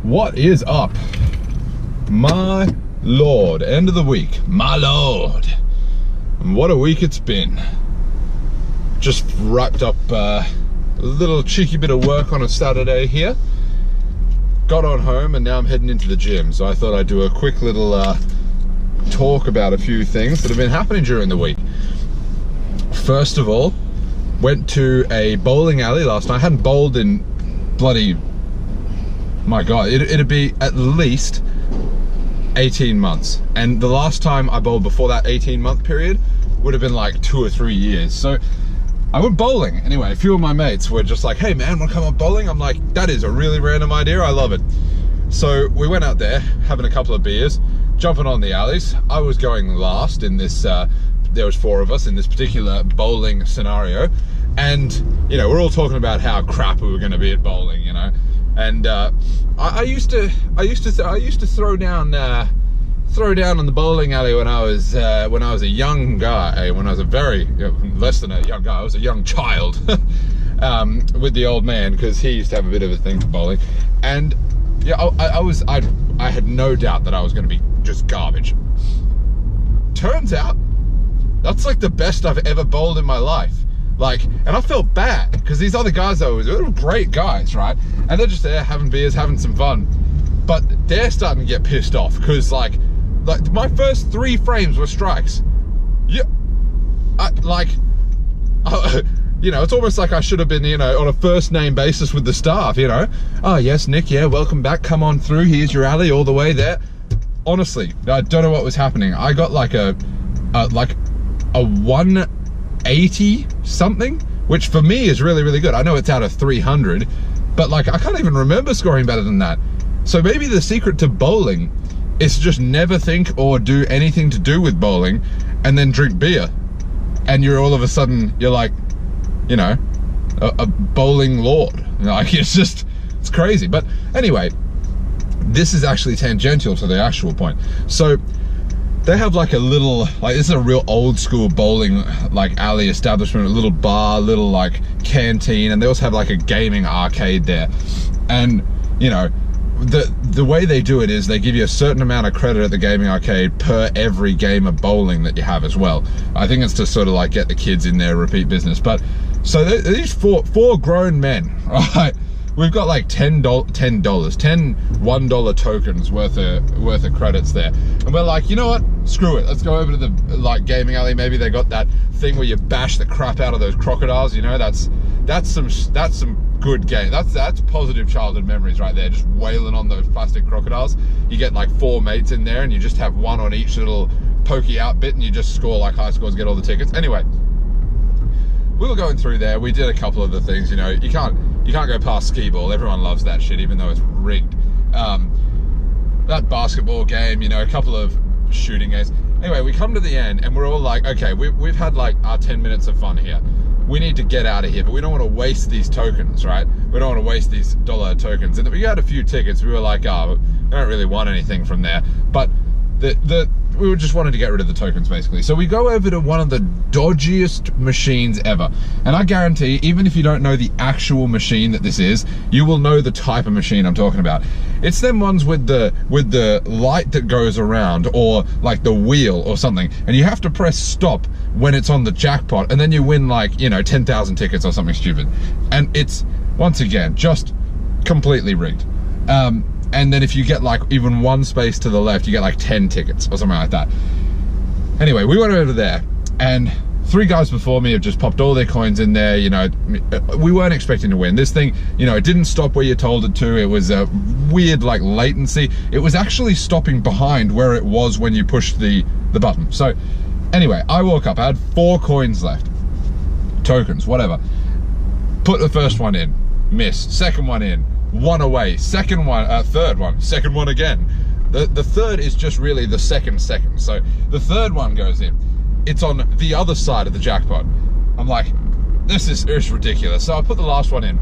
What is up? My lord, end of the week, my lord. And what a week it's been. Just wrapped up a little cheeky bit of work on a Saturday here. Got on home and now I'm heading into the gym. So I thought I'd do a quick little talk about a few things that have been happening during the week. First of all, went to a bowling alley last night. I hadn't bowled in bloody, my God, it'd be at least 18 months. And the last time I bowled before that 18-month period would have been like 2 or 3 years. So I went bowling. Anyway, a few of my mates were just like, hey man, wanna come up bowling? I'm like, that is a really random idea, I love it. So we went out there, having a couple of beers, jumping on the alleys. I was going last in this, there was 4 of us in this particular bowling scenario. And, you know, we're all talking about how crap we were gonna be at bowling, you know? And I used to throw down on the bowling alley when I was a young guy. When I was a very less than a young guy, I was a young child with the old man, because he used to have a bit of a thing for bowling. And yeah, I had no doubt that I was going to be just garbage. Turns out that's like the best I've ever bowled in my life. Like, and I felt bad because these other guys, they were great guys, right? And they're just there having beers, having some fun. But they're starting to get pissed off because like my first 3 frames were strikes. Yeah, you know, it's almost like I should have been, you know, on a first name basis with the staff, you know. Oh yes, Nick, yeah, welcome back. Come on through. Here's your alley all the way there. Honestly, I don't know what was happening. I got like a 180 something, which for me is really, really good. I know it's out of 300, but like I can't even remember scoring better than that. So maybe the secret to bowling is to just never think or do anything to do with bowling and then drink beer. And you're all of a sudden, you're like, you know, a bowling lord. Like it's crazy. But anyway, this is actually tangential to the actual point. So they have like a little, like this is a real old school bowling like alley establishment, a little bar, little like canteen, and they also have like a gaming arcade there. And you know, the way they do it is they give you a certain amount of credit at the gaming arcade per every game of bowling that you have as well. I think it's to sort of like get the kids in there, repeat business. But so these four grown men, right? We've got like $10 $1 tokens worth of credits there, and we're like, you know what? Screw it. Let's go over to the like gaming alley. Maybe they got that thing where you bash the crap out of those crocodiles. You know, that's some good game. That's positive childhood memories right there. Just wailing on those plastic crocodiles. You get like 4 mates in there, and you just have one on each little pokey out bit, and you just score like high scores, get all the tickets. Anyway, we were going through there. We did a couple of the things. You know, you can't go past skee ball. Everyone loves that shit, even though it's rigged. That basketball game, you know, a couple of shooting games. Anyway, we come to the end and we're all like, okay, we've had like our 10 minutes of fun here. We need to get out of here, but we don't want to waste these tokens, right? We don't want to waste these dollar tokens. And we got a few tickets. We were like, oh, we don't really want anything from there. But we just wanted to get rid of the tokens, basically. So we go over to one of the dodgiest machines ever. And I guarantee, even if you don't know the actual machine that this is, you will know the type of machine I'm talking about. It's them ones with the light that goes around, or like the wheel or something. And you have to press stop when it's on the jackpot, and then you win like, you know, 10,000 tickets or something stupid. And it's, once again, just completely rigged. And then if you get like even 1 space to the left, you get like 10 tickets or something like that. Anyway, we went over there, and 3 guys before me have just popped all their coins in there. You know, we weren't expecting to win. This thing, you know, it didn't stop where you told it to. It was a weird like latency. It was actually stopping behind where it was when you pushed the button. So anyway, I woke up, I had 4 coins left. Tokens, whatever. Put the first one in, miss. Second one in, 1 away. Second one, third one, second one again. The third is just really the second. So the third one goes in. It's on the other side of the jackpot. I'm like, this is ridiculous. So I put the last one in,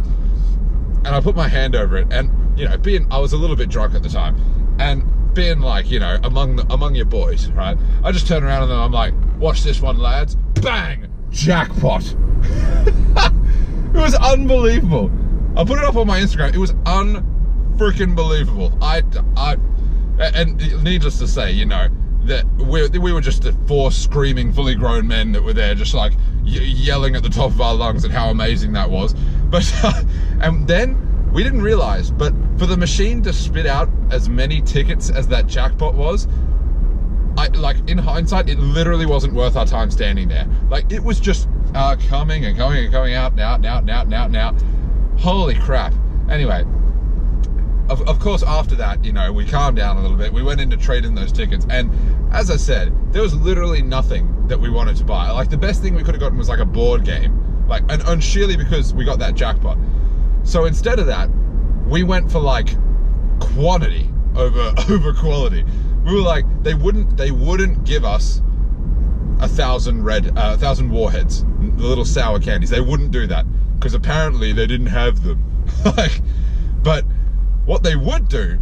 and I put my hand over it, and you know, I was a little bit drunk at the time, and being like, you know, among your boys, right? I just turn around and then I'm like, watch this one, lads. Bang! Jackpot. It was unbelievable. I'll put it up on my Instagram. It was freaking believable. And needless to say, you know, that we were just 4 screaming, fully grown men that were there, just like yelling at the top of our lungs at how amazing that was. But and then we didn't realize, but for the machine to spit out as many tickets as that jackpot was, like in hindsight, it literally wasn't worth our time standing there. Like it was just coming and going and going out and out and out and out and out and out. Holy crap. Anyway, of course, after that, you know, we calmed down a little bit. We went in to trade in those tickets, and as I said, there was literally nothing that we wanted to buy. Like the best thing we could have gotten was like a board game, like, and sheerly because we got that jackpot. So instead of that, we went for like quantity over quality. We were like, they wouldn't give us 1,000 warheads, the little sour candies. They wouldn't do that because apparently they didn't have them. Like, but what they would do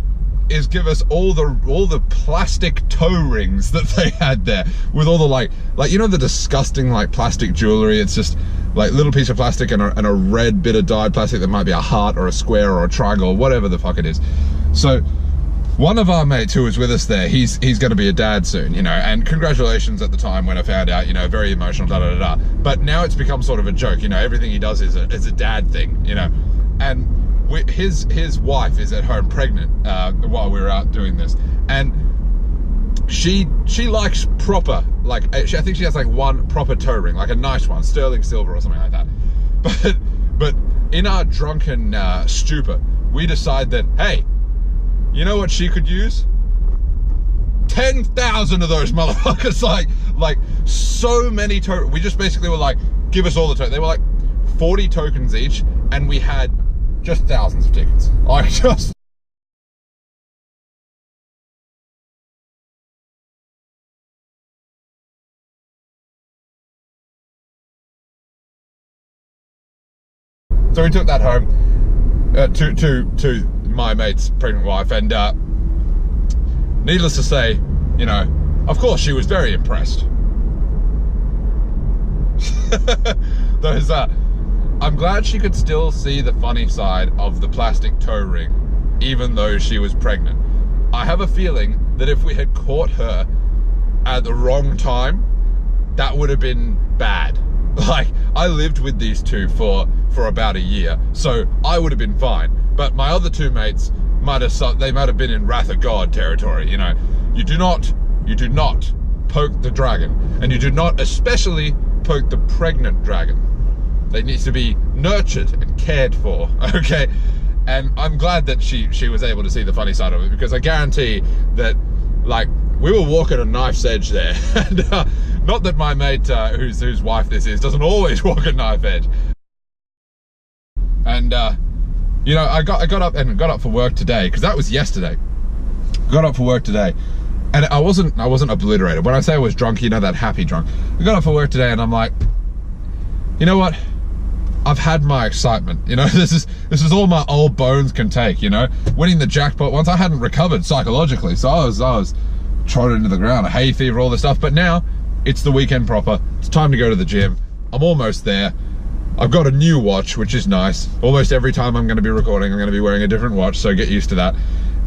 is give us all the plastic toe rings that they had there, with all the like you know, the disgusting like plastic jewelry. It's just like little piece of plastic and a red bit of dyed plastic that might be a heart or a square or a triangle or whatever the fuck it is. So one of our mates who was with us there, he's going to be a dad soon, you know, and congratulations at the time when I found out, you know, very emotional, da da da da. But now it's become sort of a joke, you know, everything he does is a dad thing, you know. And his wife is at home pregnant while we were out doing this, and she likes proper, like, I think she has like one proper toe ring, like a nice one, sterling silver or something like that. But in our drunken stupor, we decide that, hey, you know what she could use? 10,000 of those motherfuckers, like so many tokens. We just basically were like, give us all the tokens. They were like 40 tokens each, and we had just thousands of tickets. Like, just. So we took that home to my mate's pregnant wife, and needless to say, you know, of course she was very impressed. I'm glad she could still see the funny side of the plastic toe ring, even though she was pregnant. I have a feeling that if we had caught her at the wrong time, that would have been bad. Like, I lived with these two for about a year, so I would have been fine. But my other 2 mates might have been in Wrath of God territory, you know. You do not poke the dragon, and you do not especially poke the pregnant dragon. They need to be nurtured and cared for, okay? And I'm glad that she was able to see the funny side of it, because I guarantee that, like, we were walking a knife's edge there. And not that my mate, whose wife this is, doesn't always walk a knife edge. And you know, I got up for work today, because that was yesterday. Got up for work today, and I wasn't obliterated. When I say I was drunk, you know, that happy drunk. I got up for work today, and I'm like, you know what? I've had my excitement. You know, this is all my old bones can take. You know, winning the jackpot once, I hadn't recovered psychologically, so I was trotted into the ground, a hay fever, all this stuff. But now it's the weekend proper. It's time to go to the gym. I'm almost there. I've got a new watch, which is nice. Almost every time I'm going to be recording, I'm going to be wearing a different watch, so get used to that.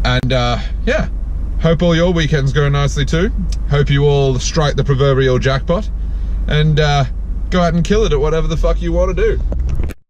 And yeah, hope all your weekends go nicely too. Hope you all strike the proverbial jackpot, and go out and kill it at whatever the fuck you want to do.